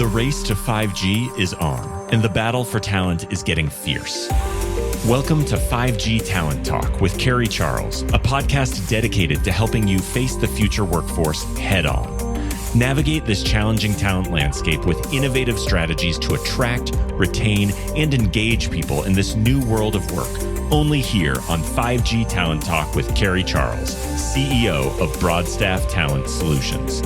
The race to 5G is on, and the battle for talent is getting fierce. Welcome to 5G Talent Talk with Carrie Charles, a podcast dedicated to helping you face the future workforce head on. Navigate this challenging talent landscape with innovative strategies to attract, retain, and engage people in this new world of work. Only here on 5G Talent Talk with Carrie Charles, CEO of Broadstaff Talent Solutions.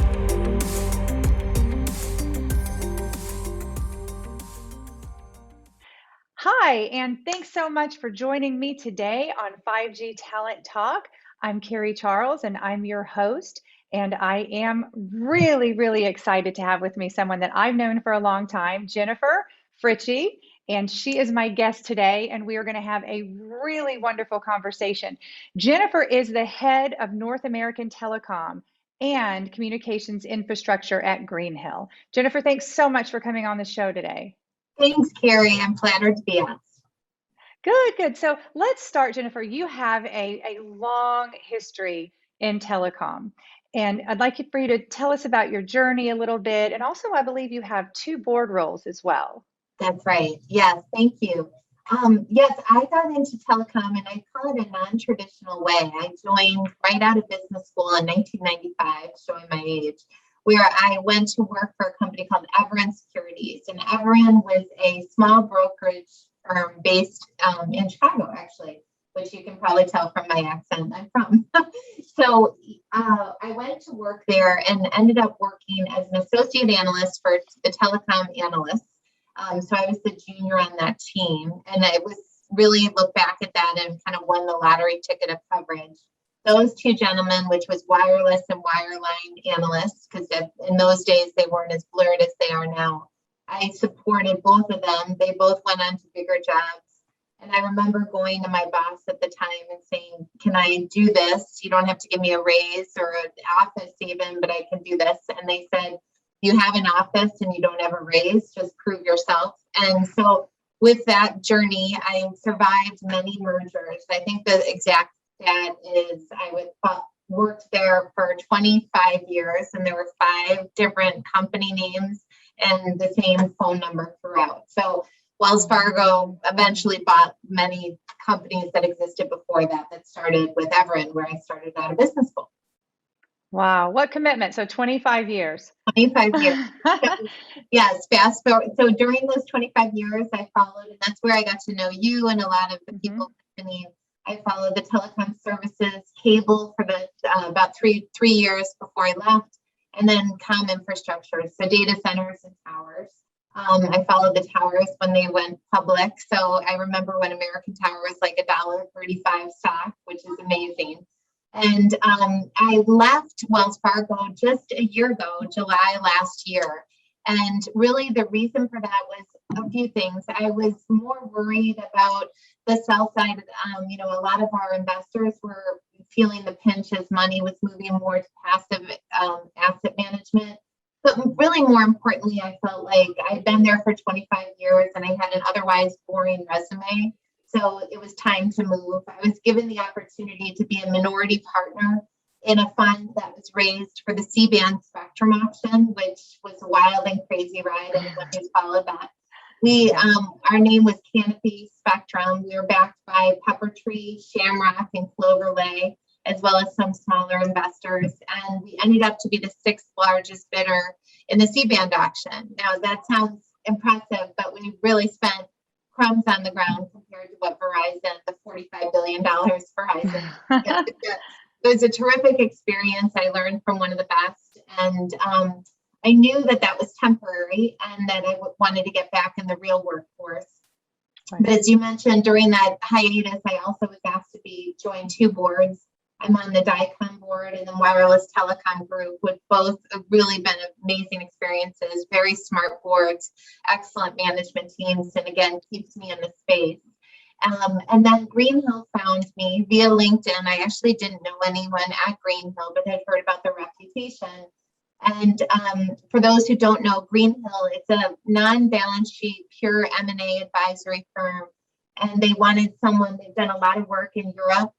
Hi, and thanks so much for joining me today on 5G Talent Talk. I'm Carrie Charles, and I'm your host. And I am really excited to have with me someone that I've known for a long time, Jennifer Fritzsche, and she is my guest today, and we are going to have a really wonderful conversation. Jennifer is the head of North American Telecom and Communications Infrastructure at Greenhill. Jennifer, thanks so much for coming on the show today. Thanks, Carrie. I'm flattered to be asked. Good. So let's start, Jennifer. You have a long history in telecom, and I'd like for you to tell us about your journey a little bit. And also, I believe you have 2 board roles as well. That's right. Yes, thank you. Yes, I got into telecom, and I call it a non-traditional way. I joined right out of business school in 1995, showing my age, where I went to work for a company called Everin Securities. And Everin was a small brokerage firm based in Chicago, actually, which you can probably tell from my accent. I'm from. So I went to work there and ended up working as an associate analyst for the telecom analysts. So I was the junior on that team. And I was really look back at that and kind of won the lottery ticket of coverage. Those 2 gentlemen, which was wireless and wireline analysts, because in those days they weren't as blurred as they are now. I supported both of them. They both went on to bigger jobs. And I remember going to my boss at the time and saying, can I do this? You don't have to give me a raise or an office even, but I can do this. And they said, you have an office and you don't have a raise, just prove yourself. And so with that journey, I survived many mergers. I think the exact stat is I worked there for 25 years, and there were 5 different company names and the same phone number throughout. So Wells Fargo eventually bought many companies that existed before that started with Everin, where I started out of business school. Wow, what commitment. So 25 years. 25 years. Yes, fast forward. So during those 25 years, I followed, and that's where I got to know you and a lot of the people companies. I followed the telecom services cable for the about three years before I left, and then comm infrastructure, so data centers and towers. I followed the towers when they went public. So I remember when American Tower was like $1.35 stock, which is amazing. And I left Wells Fargo just a year ago, July last year. And really the reason for that was a few things. I was more worried about the sell side. A lot of our investors were feeling the pinch as money was moving more to passive asset management. But really more importantly, I felt like I'd been there for 25 years and I had an otherwise boring resume. So it was time to move. I was given the opportunity to be a minority partner in a fund that was raised for the C-band spectrum auction, which was a wild and crazy ride. Anyone who's followed that. Our name was Canopy Spectrum. We were backed by Peppertree, Shamrock, and Clover Lay, as well as some smaller investors. And we ended up to be the 6th largest bidder in the C-band auction. Now that sounds impressive, but we really spent crumbs on the ground compared to what Verizon, the $45 billion Verizon. It was a terrific experience. I learned from one of the best. And I knew that was temporary and that I wanted to get back in the real workforce. Right. But as you mentioned, during that hiatus, I also was asked to join 2 boards. I'm on the DICOM board and the Wireless Telecom Group, with both really been amazing experiences, very smart boards, excellent management teams, and again, keeps me in the space. And then Greenhill found me via LinkedIn. I actually didn't know anyone at Greenhill, but had heard about their reputation. And for those who don't know, Greenhill, it's a non-balance sheet, pure M&A advisory firm. And they wanted someone, they've done a lot of work in Europe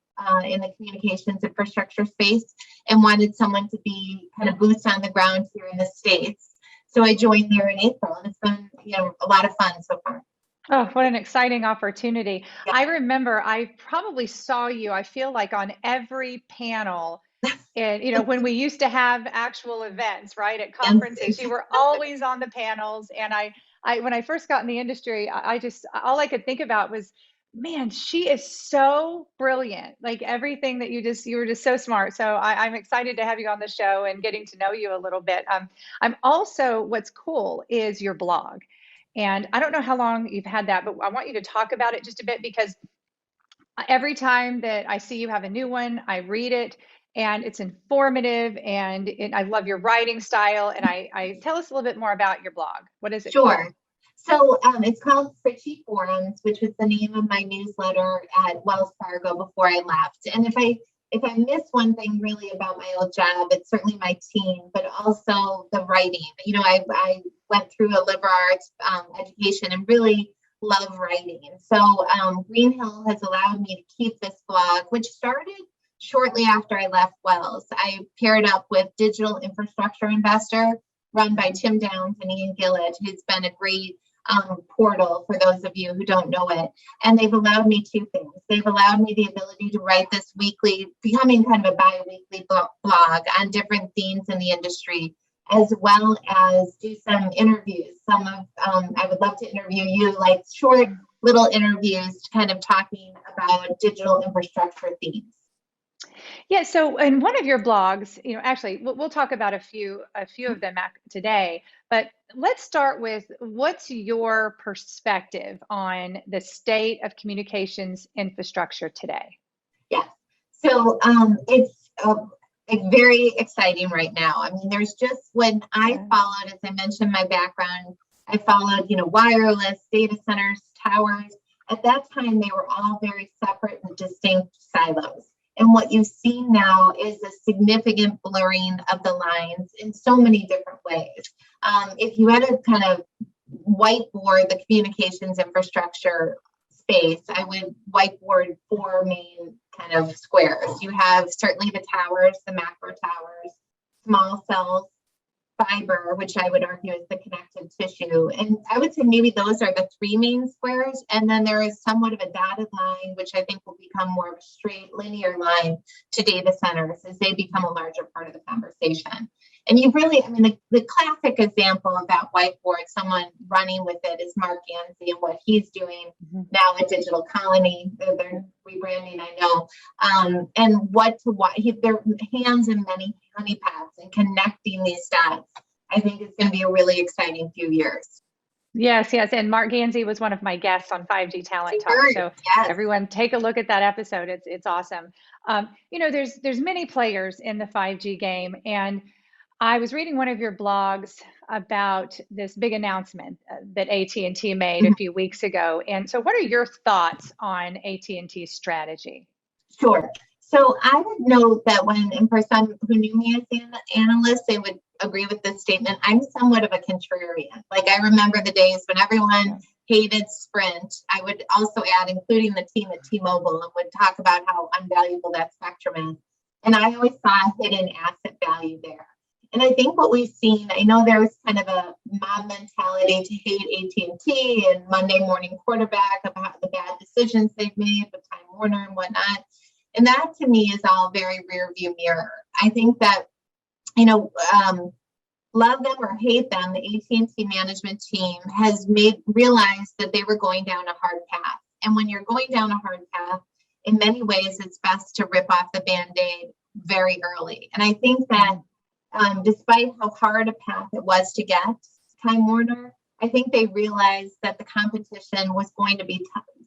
in the communications infrastructure space, and wanted someone to be kind of boots on the ground here in the States. So I joined there in April, and it's been, a lot of fun so far. Oh, what an exciting opportunity. Yeah. I remember I probably saw you, I feel like on every panel. And, when we used to have actual events, right, at conferences, you were always on the panels. And when I first got in the industry, I just, all I could think about was, man, she is so brilliant. Like everything that you were just so smart. So I'm excited to have you on the show and getting to know you a little bit. I'm also, what's cool is your blog. And I don't know how long you've had that, but I want you to talk about it just a bit, because every time that I see you have a new one, I read it and it's informative, and I love your writing style. And I tell us a little bit more about your blog. What is it Sure. called? So it's called Fritzsche Forums, which was the name of my newsletter at Wells Fargo before I left. And if I miss one thing really about my old job, it's certainly my team, but also the writing. I went through a liberal arts education and really love writing. And so Greenhill has allowed me to keep this blog, which started shortly after I left Wells. I paired up with Digital Infrastructure Investor, run by Tim Downs and Ian Gillett, who's been a great portal for those of you who don't know it. And they've allowed me two things. They've allowed me the ability to write this weekly, becoming kind of a bi-weekly blog on different themes in the industry, as well as do some interviews. I would love to interview you, like short little interviews, kind of talking about digital infrastructure themes. Yeah. So in one of your blogs, actually, we'll talk about a few of them today, but let's start with, what's your perspective on the state of communications infrastructure today? Yes. So it's very exciting right now. I mean, there's just, when I followed, as I mentioned, my background, I followed, wireless, data centers, towers. At that time, they were all very separate and distinct silos. And what you've seen now is a significant blurring of the lines in so many different ways. If you had to kind of whiteboard the communications infrastructure space, I would whiteboard four main kind of squares. You have certainly the towers, the macro towers, small cells, fiber, which I would argue is the connective tissue. And I would say maybe those are the three main squares. And then there is somewhat of a dotted line, which I think will become more of a straight linear line to data centers as they become a larger part of the conversation. And you've really, I mean, the classic example of that whiteboard, someone running with it, is Mark Gansey and what he's doing now at Digital Colony. They're rebranding, I know. And their hands in many honeypots and connecting these dots, I think is going to be a really exciting few years. Yes. And Mark Gansey was one of my guests on 5G Talent Talk. So everyone, take a look at that episode. It's awesome. There's many players in the 5G game, and I was reading one of your blogs about this big announcement that AT&T made a few weeks ago. And so what are your thoughts on AT&T's strategy? Sure. So I would note that and for some who knew me as an analyst, they would agree with this statement. I'm somewhat of a contrarian. Like, I remember the days when everyone hated Sprint. I would also add, including the team at T-Mobile, and would talk about how unvaluable that spectrum is. And I always saw hidden asset value there. And I think what we've seen, I know there was kind of a mob mentality to hate AT&T and Monday morning quarterback about the bad decisions they've made with Time Warner and whatnot. And that to me is all very rear view mirror. I think that, love them or hate them, the AT&T management team has realized that they were going down a hard path. And when you're going down a hard path, in many ways, it's best to rip off the Band-Aid very early. And I think that despite how hard a path it was to get Time Warner, I think they realized that the competition was going to be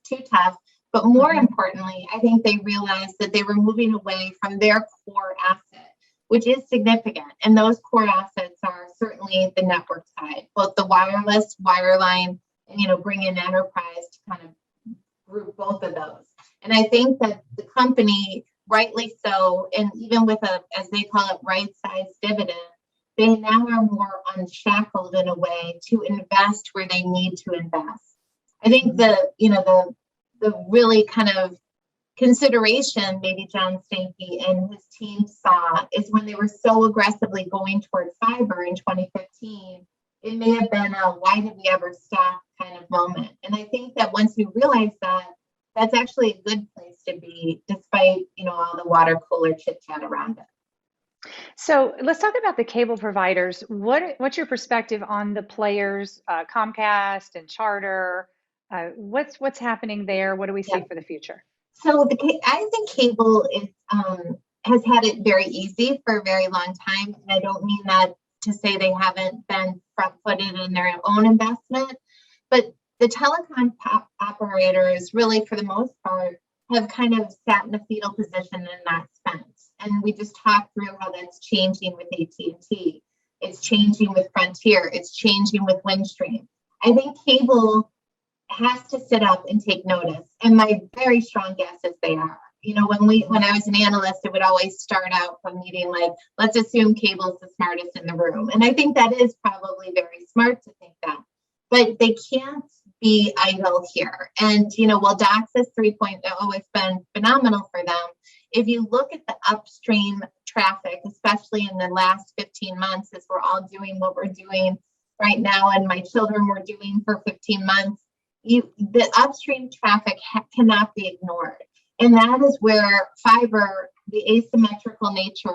too tough. But more importantly, I think they realized that they were moving away from their core asset, which is significant. And those core assets are certainly the network side, both the wireless, wireline, and, bring in enterprise to kind of group both of those. And I think that the company, rightly so, and even with as they call it, right-sized dividend, they now are more unshackled in a way to invest where they need to invest. I think the really kind of consideration maybe John Stankey and his team saw is when they were so aggressively going toward fiber in 2015, it may have been a why did we ever stop kind of moment. And I think that once we realize that, that's actually a good place to be, despite, all the water cooler chit chat around it. So let's talk about the cable providers. What's your perspective on the players, Comcast and Charter? What's happening there? What do we see for the future? So I think cable has had it very easy for a very long time. And I don't mean that to say they haven't been front-footed in their own investment, but the telecom operators really, for the most part, have kind of sat in a fetal position and not spent. And we just talked through how that's changing with AT&T. It's changing with Frontier. It's changing with Windstream. I think cable has to sit up and take notice. And my very strong guess is they are. When I was an analyst, it would always start out from meeting like, let's assume cable's the smartest in the room. And I think that is probably very smart to think that. But they can't be idle here. And, while DOCSIS 3.0 has been phenomenal for them, if you look at the upstream traffic, especially in the last 15 months, as we're all doing what we're doing right now, and my children were doing for 15 months, the upstream traffic cannot be ignored. And that is where fiber, the symmetrical nature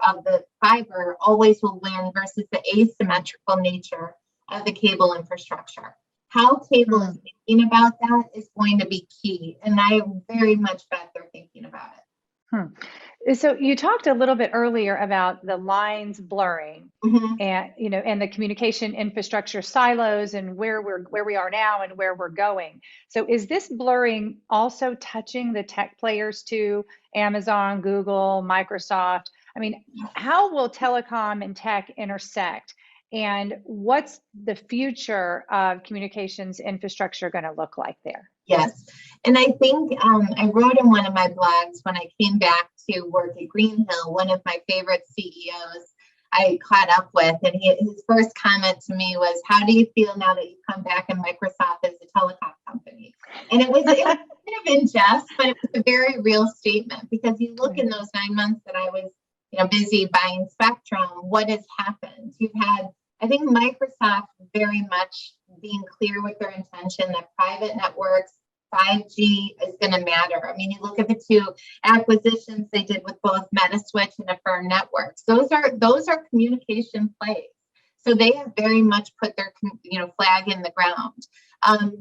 of the fiber always will win versus the asymmetrical nature of the cable infrastructure. How cable is thinking about that is going to be key. And I very much bet they're thinking about it. So you talked a little bit earlier about the lines blurring and, and the communication infrastructure silos and where we are now and where we're going. So is this blurring also touching the tech players too? Amazon, Google, Microsoft? I mean, how will telecom and tech intersect? And what's the future of communications infrastructure going to look like there? Yes. And I think I wrote in one of my blogs when I came back to work at Greenhill, one of my favorite CEOs I caught up with, and his first comment to me was, how do you feel now that you've come back and Microsoft is a telecom company? And it was kind of in jest, but it was a very real statement, because you look in those 9 months that I was busy buying spectrum, what has happened? You've had, I think, Microsoft very much being clear with their intention that private networks, 5G is going to matter. I mean, you look at the two acquisitions they did with both Metaswitch and Affirm Networks. Those are communication plays. So they have very much put their flag in the ground.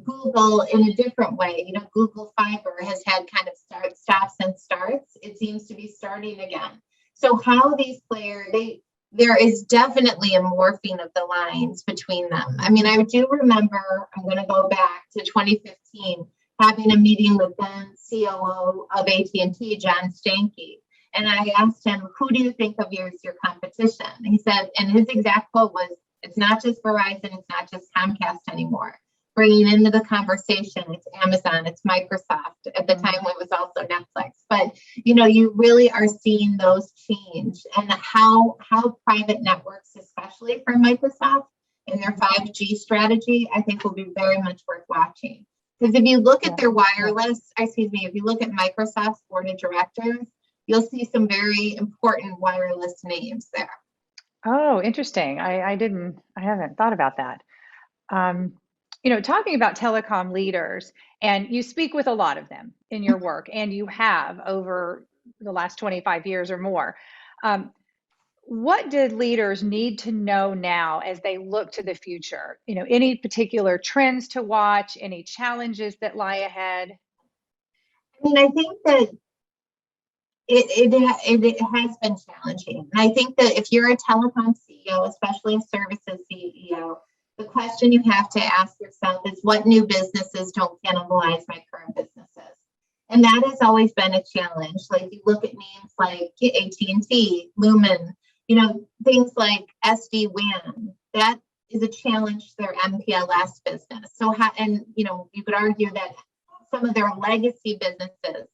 Google in a different way. Google Fiber has had kind of stops and starts. It seems to be starting again. So how these players, there is definitely a morphing of the lines between them. I mean, I do remember, I'm going to go back to 2015, having a meeting with then COO of AT&T, John Stankey. And I asked him, who do you think of as your competition? He said, and his exact quote was, it's not just Verizon, it's not just Comcast anymore. Bringing into the conversation, it's Amazon, it's Microsoft. At the time, it was also Netflix. But, you really are seeing those change, and how private networks, especially for Microsoft and their 5G strategy, I think will be very much worth watching. Because if you look at their if you look at Microsoft's board of directors, you'll see some very important wireless names there. Oh, interesting. I haven't thought about that. Talking about telecom leaders, and you speak with a lot of them in your work, and you have over the last 25 years or more. What did leaders need to know now as they look to the future? Any particular trends to watch, any challenges that lie ahead? I mean, I think that it has been challenging. And I think that if you're a telecom CEO, especially a services CEO, the question you have to ask yourself is, what new businesses don't cannibalize my current businesses? And that has always been a challenge. Like, you look at names like AT&T, Lumen, things like SD-WAN, that is a challenge to their MPLS business. So, you could argue that some of their legacy businesses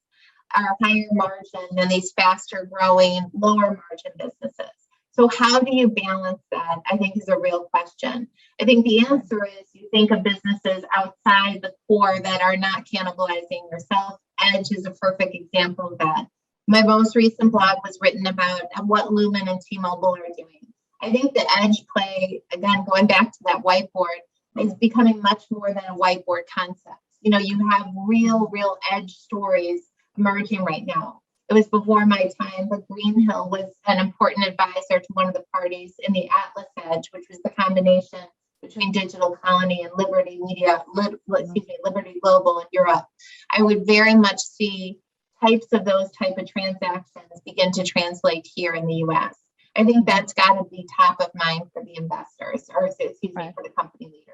are higher margin than these faster growing, lower margin businesses. So how do you balance that, I think, is a real question. I think the answer is you think of businesses outside the core that are not cannibalizing yourself. Edge is a perfect example of that. My most recent blog was written about what Lumen and T-Mobile are doing. I think the edge play, again, going back to that whiteboard, is becoming much more than a whiteboard concept. You have real edge stories emerging right now. It was before my time, but Greenhill was an important advisor to one of the parties in the Atlas Edge, which was the combination between Digital Colony and Liberty Liberty Global in Europe. I would very much see those type of transactions begin to translate here in the US. I think that's got to be top of mind for the investors, or for the company leaders.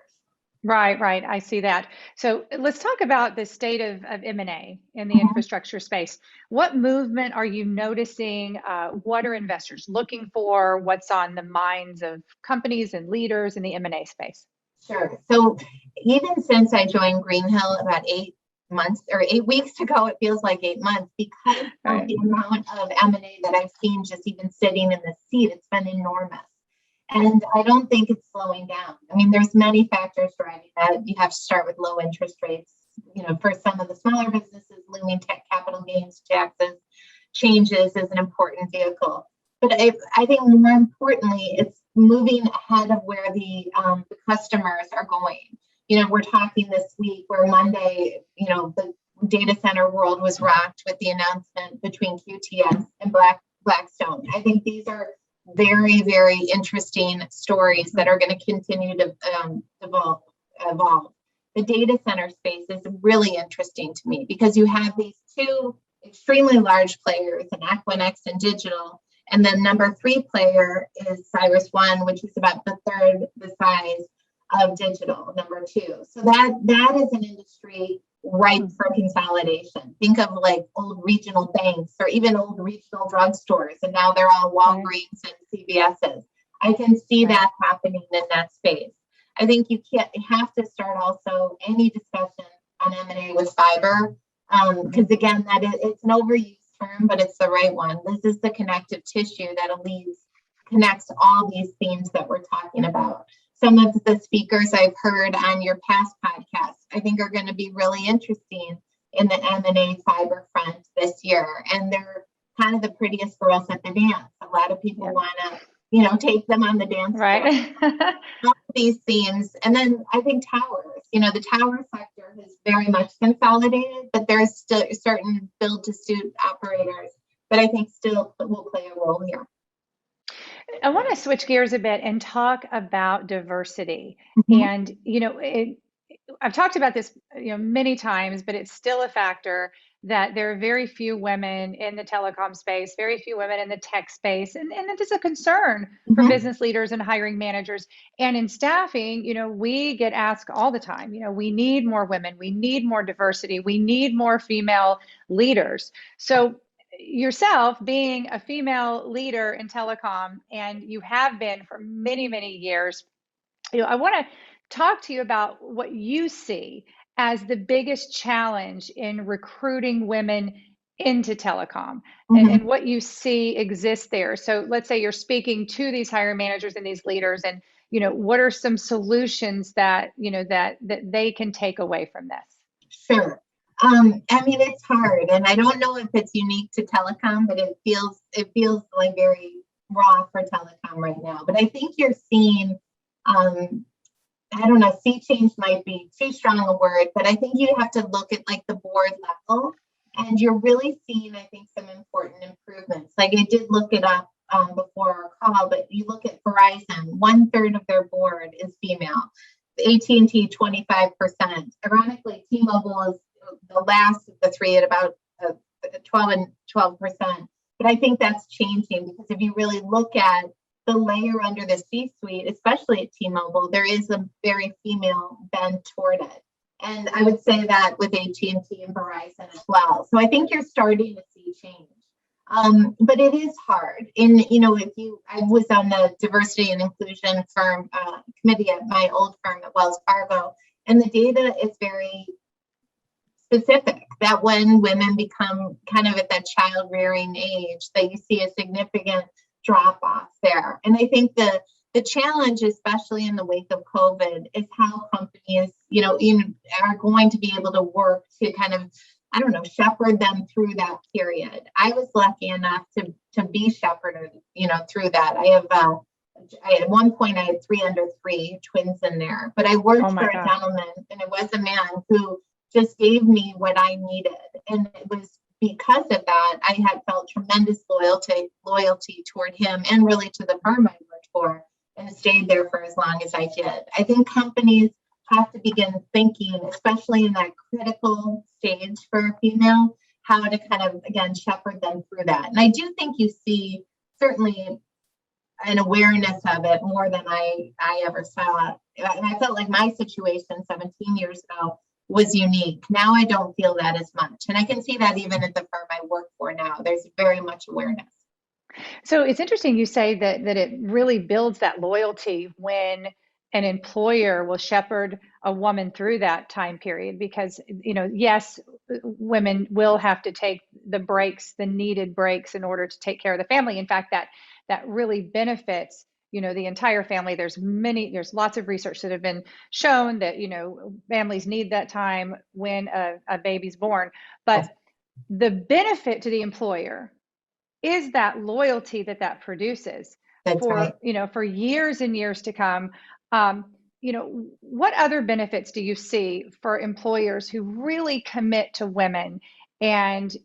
Right. I see that. So let's talk about the state of M&A in the infrastructure space. What movement are you noticing? What are investors looking for? What's on the minds of companies and leaders in the M&A space? Sure. So even since I joined Greenhill about 8 weeks ago, it feels like 8 months, because of the amount of M&A that I've seen just even sitting in the seat. It's been enormous. And I don't think it's slowing down. I mean, there's many factors driving that. You have to start with low interest rates. For some of the smaller businesses, looming capital gains taxes changes is an important vehicle. But I think more importantly, it's moving ahead of where the customers are going. We're talking this week where Monday, the data center world was rocked with the announcement between QTS and Blackstone. I think these are very, very interesting stories that are going to continue to evolve. The data center space is really interesting to me, because you have these two extremely large players in Equinix and Digital, and then number 3 player is CyrusOne, which is about the third the size of Digital, number 2. So that is an industry ripe for consolidation. Think of like old regional banks or even old regional drugstores, and now they're all Walgreens and CVS's. I can see that happening in that space. I think you have to start also any discussion on M&A with fiber, because again, it's an overused term, but it's the right one. This is the connective tissue that connects all these themes that we're talking about. Some of the speakers I've heard on your past podcasts, I think, are going to be really interesting in the M&A fiber front this year. And they're kind of the prettiest girls at the dance. A lot of people want to, take them on the dance floor. All these themes. And then I think towers, the tower sector has very much consolidated, but there's still certain build-to-suit operators that I think still will play a role here. I want to switch gears a bit and talk about diversity. And, I've talked about this, many times, but it's still a factor that there are very few women in the telecom space, very few women in the tech space. And it is a concern for business leaders and hiring managers. And in staffing, we get asked all the time, we need more women, we need more diversity, we need more female leaders. So yourself being a female leader in telecom, and you have been for many, many years, I want to talk to you about what you see as the biggest challenge in recruiting women into telecom and what you see exists there. So let's say you're speaking to these hiring managers and these leaders, and what are some solutions that that they can take away from this? Sure. I mean, it's hard, and I don't know if it's unique to telecom, but it feels like very raw for telecom right now. But I think you're seeing, I don't know, sea change might be too strong a word, but I think you have to look at like the board level, and you're really seeing, I think, some important improvements. Like I did look it up before our call, but you look at Verizon, 1/3 of their board is female. AT&T, 25%. Ironically, T-Mobile is the last of the three at about 12%. But I think that's changing, because if you really look at the layer under the C-suite, especially at T-Mobile, there is a very female bent toward it. And I would say that with AT&T and Verizon as well. So I think you're starting to see change. But it is hard. I was on the diversity and inclusion firm committee at my old firm at Wells Fargo, and the data is very specific that when women become kind of at that child rearing age, that you see a significant drop off there. And I think the challenge, especially in the wake of COVID, is how companies, are going to be able to work to kind of, shepherd them through that period. I was lucky enough to be shepherded, through that. I have at one point I had 3 under 3 twins in there, but I worked Oh my for a gosh. gentleman, and it was a man who just gave me what I needed. And it was because of that, I had felt tremendous loyalty toward him and really to the firm I worked for, and stayed there for as long as I did. I think companies have to begin thinking, especially in that critical stage for a female, how to kind of, again, shepherd them through that. And I do think you see certainly an awareness of it more than I ever saw. And I felt like my situation 17 years ago was unique. Now I don't feel that as much. And I can see that even at the firm I work for now, there's very much awareness. So it's interesting you say that it really builds that loyalty when an employer will shepherd a woman through that time period, because, yes, women will have to take the breaks, the needed breaks, in order to take care of the family. In fact, that really benefits, the entire family. There's lots of research that have been shown that, families need that time when a baby's born. But the benefit to the employer is that loyalty that produces. That's for right. For years and years to come. What other benefits do you see for employers who really commit to women? And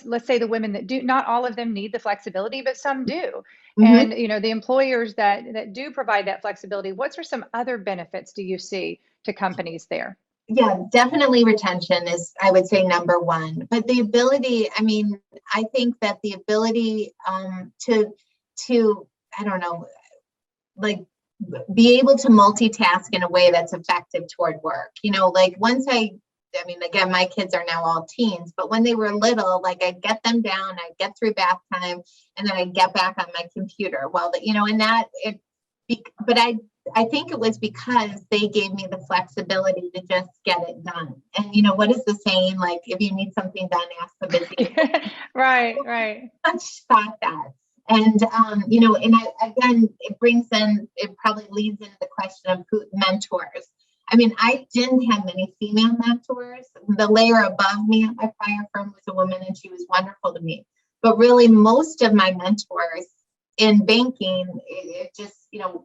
let's say the women that do, not all of them need the flexibility, but some do. Mm-hmm. And the employers that do provide that flexibility, what are some other benefits do you see to companies there? Yeah, definitely retention is, I would say, number one. But the ability, I think that the ability to, I don't know, like, be able to multitask in a way that's effective toward work. Like once again, my kids are now all teens, but when they were little, like I'd get them down, I'd get through bath time, and then I'd get back on my computer. But I think it was because they gave me the flexibility to just get it done. And what is the saying? Like, if you need something done, ask the busy. Right. I thought that. And, again, it probably leads into the question of mentors. I didn't have many female mentors. The layer above me at my prior firm was a woman, and she was wonderful to me. But really, most of my mentors in banking, it just,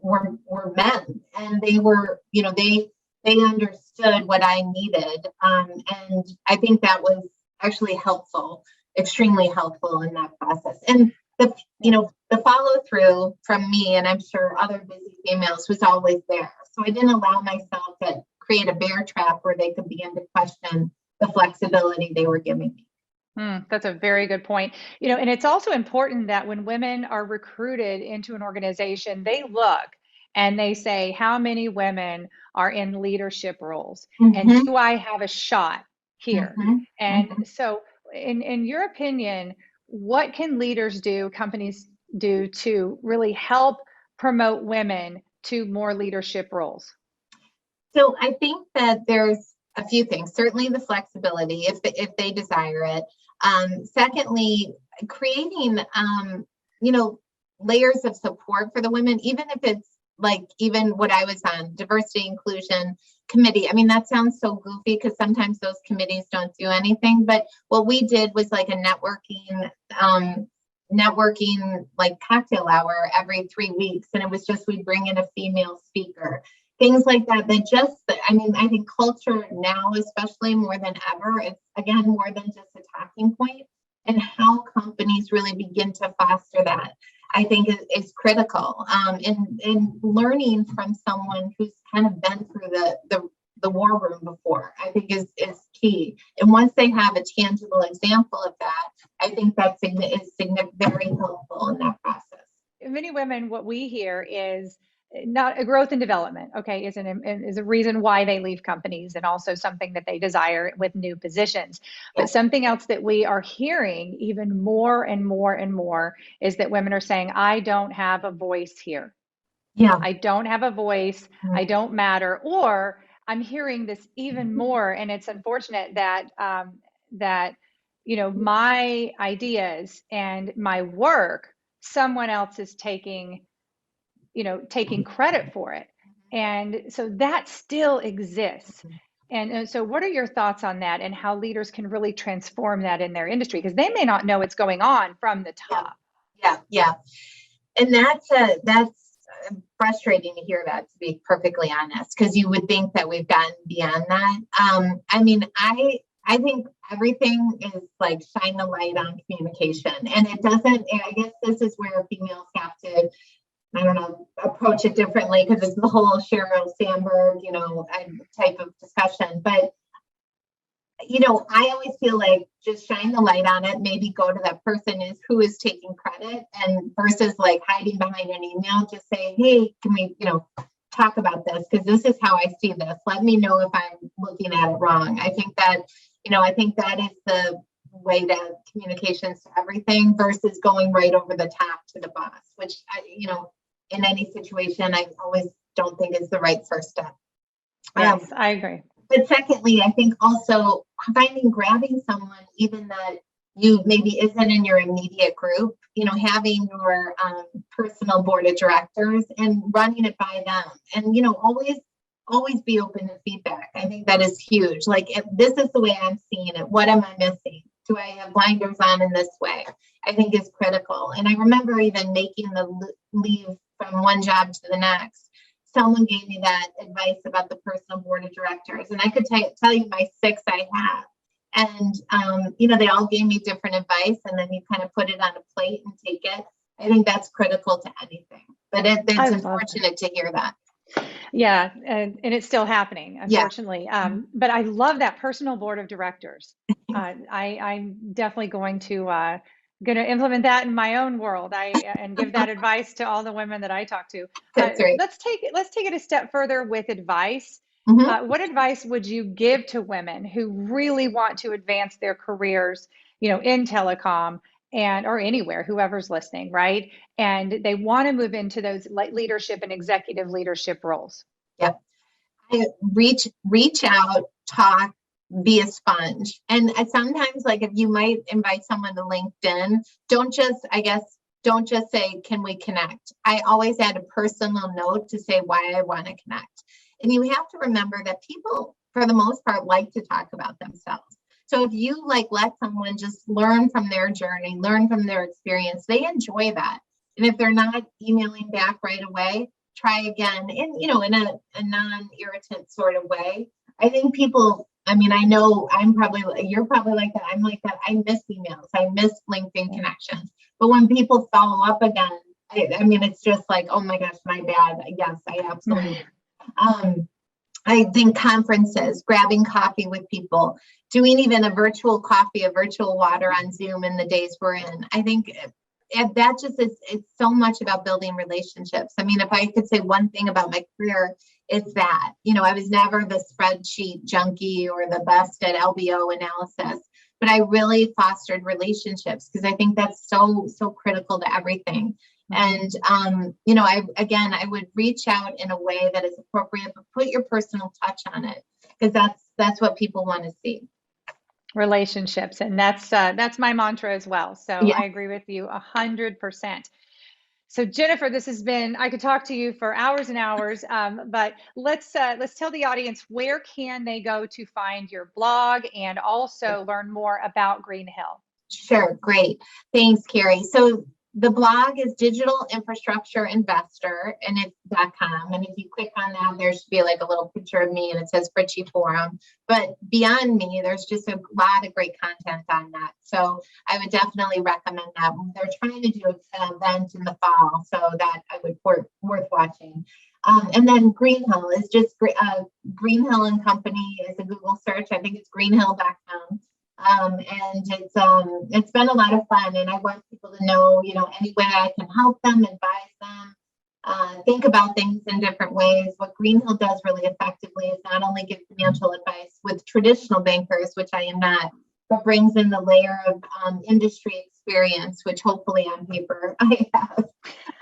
were men. And they were, they understood what I needed. And I think that was actually helpful, extremely helpful in that process. And the follow through from me, and I'm sure other busy females, was always there. So I didn't allow myself to create a bear trap where they could begin to question the flexibility they were giving me. That's a very good point. And it's also important that when women are recruited into an organization, they look and they say, how many women are in leadership roles? Mm-hmm. And do I have a shot here? Mm-hmm. And Mm-hmm. So in your opinion, what can leaders do, companies do, to really help promote women to more leadership roles? So I think that there's a few things. Certainly the flexibility, if they desire it. Secondly, creating layers of support for the women, even if it's like even what I was on, diversity like committee. That sounds so goofy because sometimes those committees don't do anything. But what we did was like a networking like cocktail hour every 3 weeks, and it was just we'd bring in a female speaker. Things like that I think culture now, especially more than ever, it's again more than just a talking point, and how companies really begin to foster that, I think is critical. In learning from someone who's kind of been through the war room before, I think is key. And once they have a tangible example of that, I think that is very helpful in that process. Many women, what we hear is not a growth and development, okay, is a reason why they leave companies, and also something that they desire with new positions. But something else that we are hearing even more and more and more is that women are saying, I don't have a voice here. Yeah. I don't have a voice. I don't matter. Or I'm hearing this even more, and it's unfortunate that my ideas and my work, someone else is taking credit for it. And so that still exists. And so what are your thoughts on that, and how leaders can really transform that in their industry? Because they may not know what's going on from the top. Yeah. And that's frustrating to hear that, to be perfectly honest, because you would think that we've gotten beyond that. I mean, I think everything is like shine the light on communication, and it doesn't, and I guess this is where females have to, I don't know, approach it differently, because it's the whole Sheryl Sandberg, type of discussion. But, I always feel like just shine the light on it, maybe go to that person who is taking credit, and versus like hiding behind an email, just say, hey, can we, talk about this? Because this is how I see this. Let me know if I'm looking at it wrong. I think that is the way to communications to everything, versus going right over the top to the boss, which, in any situation, I always don't think is the right first step. Yes, I agree. But secondly, I think also grabbing someone, even that you maybe isn't in your immediate group, having your personal board of directors and running it by them, and, always be open to feedback. I think that is huge. Like, if this is the way I'm seeing it, what am I missing? Do I have blinders on in this way? I think is critical. And I remember even making the leave from one job to the next. Someone gave me that advice about the personal board of directors, and I could tell you my 6 I have. And, they all gave me different advice, and then you kind of put it on a plate and take it. I think that's critical to anything, but it's unfortunate to hear that. Yeah. And it's still happening, unfortunately. Yeah. But I love that personal board of directors. I'm definitely going to implement that in my own world. And give that advice to all the women that I talk to. That's right. Let's take it a step further with advice. Mm-hmm. What advice would you give to women who really want to advance their careers, in telecom or anywhere, whoever's listening, right? And they want to move into those leadership and executive leadership roles? Yeah. Reach out, talk, be a sponge. And sometimes, like, if you might invite someone to LinkedIn, don't just say, can we connect? I always add a personal note to say why I want to connect. And you have to remember that people, for the most part, like to talk about themselves. So if you let someone just learn from their journey, learn from their experience, they enjoy that. And if they're not emailing back right away, try again in a non-irritant sort of way. I think people, I know you're probably like that. I'm like that. I miss emails. I miss LinkedIn connections. But when people follow up again, it's just like, oh my gosh, my bad. Yes, I absolutely. I think conferences, grabbing coffee with people, doing even a virtual coffee, a virtual water on Zoom in the days we're in. I think that just is, it's so much about building relationships. If I could say one thing about my career, it's that, I was never the spreadsheet junkie or the best at LBO analysis, but I really fostered relationships, because I think that's so critical to everything. And, I would reach out in a way that is appropriate, but put your personal touch on it, because that's what people want to see. Relationships. And that's my mantra as well. So yeah. I agree with you 100%. So Jennifer, this has been, I could talk to you for hours and hours, but let's tell the audience, where can they go to find your blog and also learn more about Greenhill? Sure. Great. Thanks, Carrie. So the blog is Digital Infrastructure Investor, and it's .com. And if you click on that, there should be like a little picture of me, and it says Fritzsche Forum. But beyond me, there's just a lot of great content on that. So I would definitely recommend that. They're trying to do an event in the fall, so that I would worth watching. And then Greenhill is just Greenhill and Company is a Google search. I think it's greenhill.com. And it's been a lot of fun, and I want people to know, any way I can help them, advise them, think about things in different ways. What Greenhill does really effectively is not only give financial advice with traditional bankers, which I am not, but brings in the layer of industry experience, which hopefully on paper I have.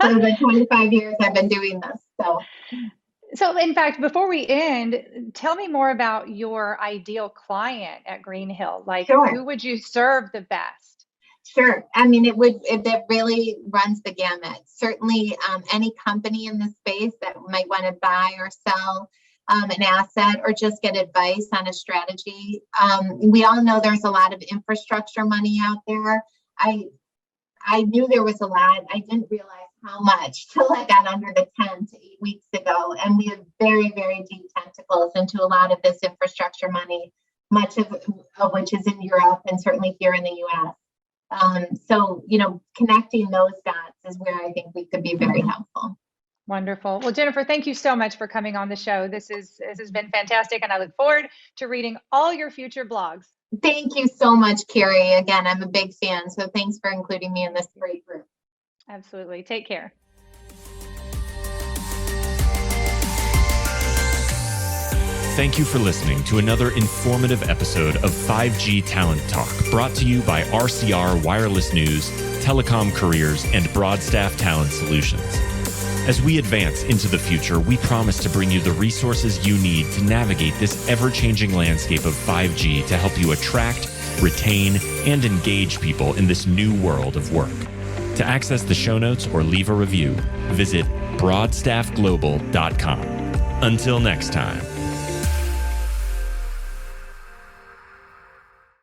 For the 25 years I've been doing this. So in fact, before we end, tell me more about your ideal client at Greenhill. Sure. Who would you serve the best? Sure. It really runs the gamut. Certainly any company in the space that might want to buy or sell an asset or just get advice on a strategy. We all know there's a lot of infrastructure money out there. I knew there was a lot. I didn't realize how much till I got under the tent 8 weeks ago. And we have very, very deep tentacles into a lot of this infrastructure money, much of which is in Europe and certainly here in the US. So, connecting those dots is where I think we could be very helpful. Wonderful. Well, Jennifer, thank you so much for coming on the show. This has been fantastic, and I look forward to reading all your future blogs. Thank you so much, Carrie. Again, I'm a big fan, so thanks for including me in this great group. Absolutely. Take care. Thank you for listening to another informative episode of 5G Talent Talk, brought to you by RCR Wireless News, Telecom Careers, and Broadstaff Talent Solutions. As we advance into the future, we promise to bring you the resources you need to navigate this ever-changing landscape of 5G to help you attract, retain, and engage people in this new world of work. To access the show notes or leave a review, visit broadstaffglobal.com. Until next time.